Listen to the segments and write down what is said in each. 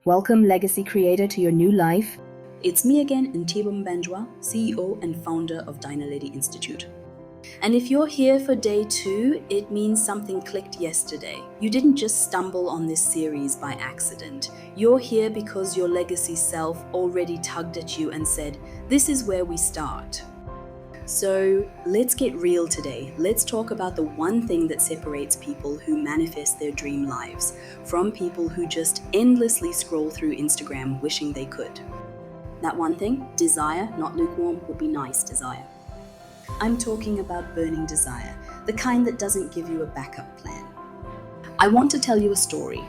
Welcome, legacy creator, to your new life. It's me again, Ntebo Mbanjwa, CEO and founder of Dinaledi Institute. And if you're here for day 2, it means something clicked yesterday. You didn't just stumble on this series by accident. You're here because your legacy self already tugged at you and said, this is where we start. So let's get real today. Let's talk about the one thing that separates people who manifest their dream lives from people who just endlessly scroll through Instagram wishing they could. That one thing, desire, not lukewarm, would be nice desire. I'm talking about burning desire, the kind that doesn't give you a backup plan. I want to tell you a story.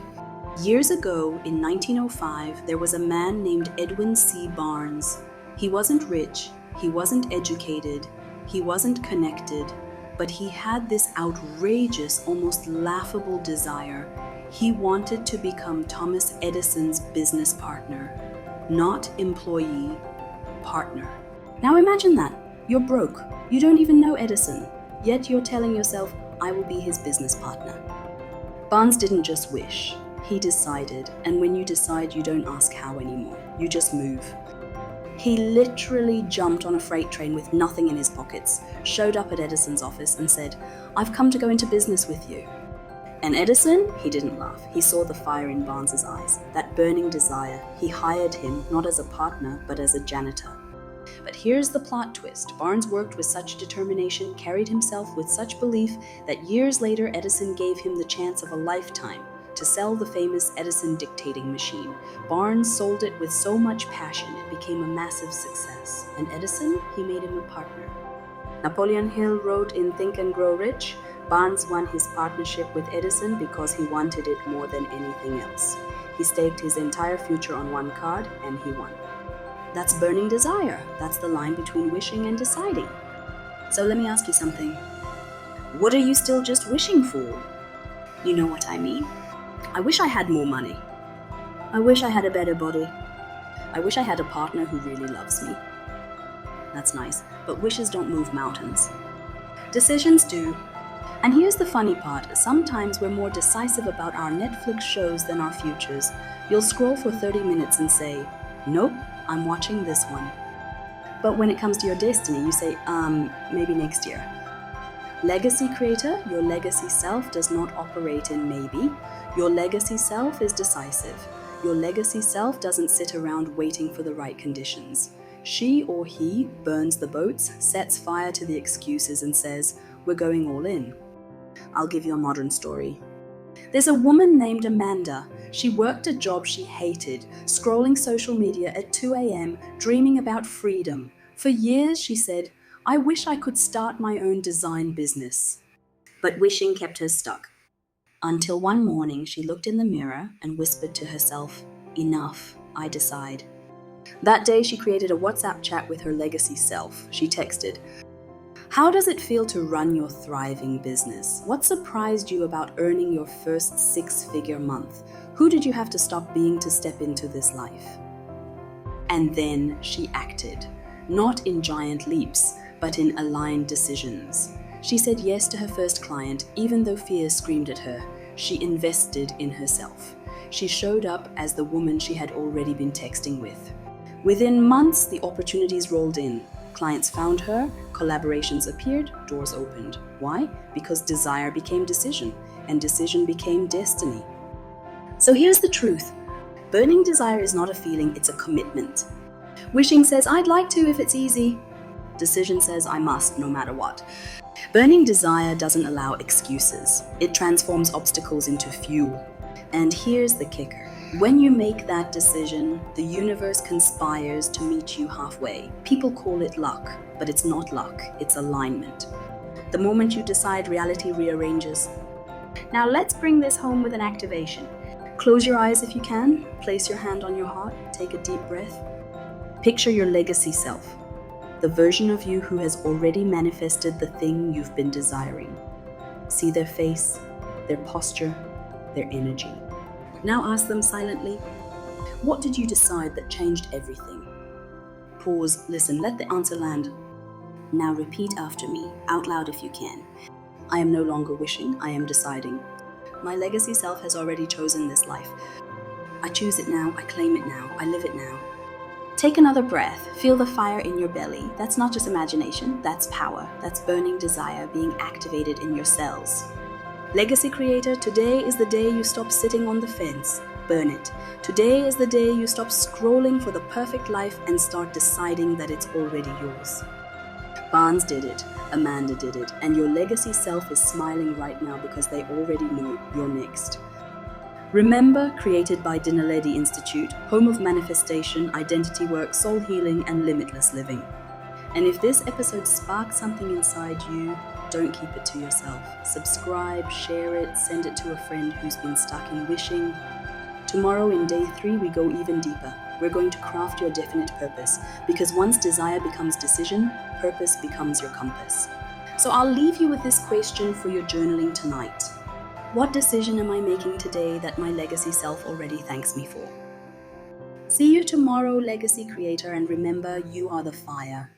Years ago, in 1905, there was a man named Edwin C. Barnes. He wasn't rich. He wasn't educated, he wasn't connected, but he had this outrageous, almost laughable desire. He wanted to become Thomas Edison's business partner, not employee, partner. Now imagine that. You're broke. You don't even know Edison, yet you're telling yourself, I will be his business partner. Barnes didn't just wish, he decided, and when you decide, you don't ask how anymore, you just move. He literally jumped on a freight train with nothing in his pockets, showed up at Edison's office and said, I've come to go into business with you. And Edison, he didn't laugh. He saw the fire in Barnes's eyes, that burning desire. He hired him not as a partner, but as a janitor. But here's the plot twist. Barnes worked with such determination, carried himself with such belief, that years later Edison gave him the chance of a lifetime to sell the famous Edison dictating machine. Barnes sold it with so much passion, it became a massive success. And Edison, he made him a partner. Napoleon Hill wrote in Think and Grow Rich, Barnes won his partnership with Edison because he wanted it more than anything else. He staked his entire future on one card, and he won. That's burning desire. That's the line between wishing and deciding. So let me ask you something. What are you still just wishing for? You know what I mean? I wish I had more money. I wish I had a better body. I wish I had a partner who really loves me. That's nice, but wishes don't move mountains. Decisions do. And here's the funny part. Sometimes we're more decisive about our Netflix shows than our futures. You'll scroll for 30 minutes and say, nope, I'm watching this one. But when it comes to your destiny, you say, maybe next year. Legacy creator, your legacy self does not operate in maybe. Your legacy self is decisive. Your legacy self doesn't sit around waiting for the right conditions. She or he burns the boats, sets fire to the excuses and says, we're going all in. I'll give you a modern story. There's a woman named Amanda. She worked a job she hated, scrolling social media at 2 a.m., dreaming about freedom. For years, she said, I wish I could start my own design business. But wishing kept her stuck. Until one morning, she looked in the mirror and whispered to herself, enough, I decide. That day, she created a WhatsApp chat with her legacy self. She texted, how does it feel to run your thriving business? What surprised you about earning your first 6-figure month? Who did you have to stop being to step into this life? And then she acted, not in giant leaps, but in aligned decisions. She said yes to her first client, even though fear screamed at her. She invested in herself. She showed up as the woman she had already been texting with. Within months, the opportunities rolled in. Clients found her, collaborations appeared, doors opened. Why? Because desire became decision, and decision became destiny. So here's the truth. Burning desire is not a feeling, it's a commitment. Wishing says, I'd like to if it's easy. Decision says, I must, no matter what. Burning desire doesn't allow excuses. It transforms obstacles into fuel. And here's the kicker. When you make that decision, the universe conspires to meet you halfway. People call it luck, but it's not luck, it's alignment. The moment you decide, reality rearranges. Now let's bring this home with an activation. Close your eyes if you can, place your hand on your heart, take a deep breath. Picture your legacy self, the version of you who has already manifested the thing you've been desiring. See their face, their posture, their energy. Now ask them silently, what did you decide that changed everything? Pause, listen, let the answer land. Now repeat after me, out loud if you can. I am no longer wishing, I am deciding. My legacy self has already chosen this life. I choose it now, I claim it now, I live it now. Take another breath, feel the fire in your belly. That's not just imagination, that's power. That's burning desire being activated in your cells. Legacy creator, today is the day you stop sitting on the fence. Burn it. Today is the day you stop scrolling for the perfect life and start deciding that it's already yours. Barnes did it, Amanda did it, and your legacy self is smiling right now because they already know you're next. Remember, created by Dinaledi Institute, home of manifestation, identity work, soul healing, and limitless living. And if this episode sparks something inside you, don't keep it to yourself. Subscribe, share it, send it to a friend who's been stuck in wishing. Tomorrow in day 3, we go even deeper. We're going to craft your definite purpose, because once desire becomes decision, purpose becomes your compass. So I'll leave you with this question for your journaling tonight. What decision am I making today that my legacy self already thanks me for? See you tomorrow, legacy creator, and remember, you are the fire.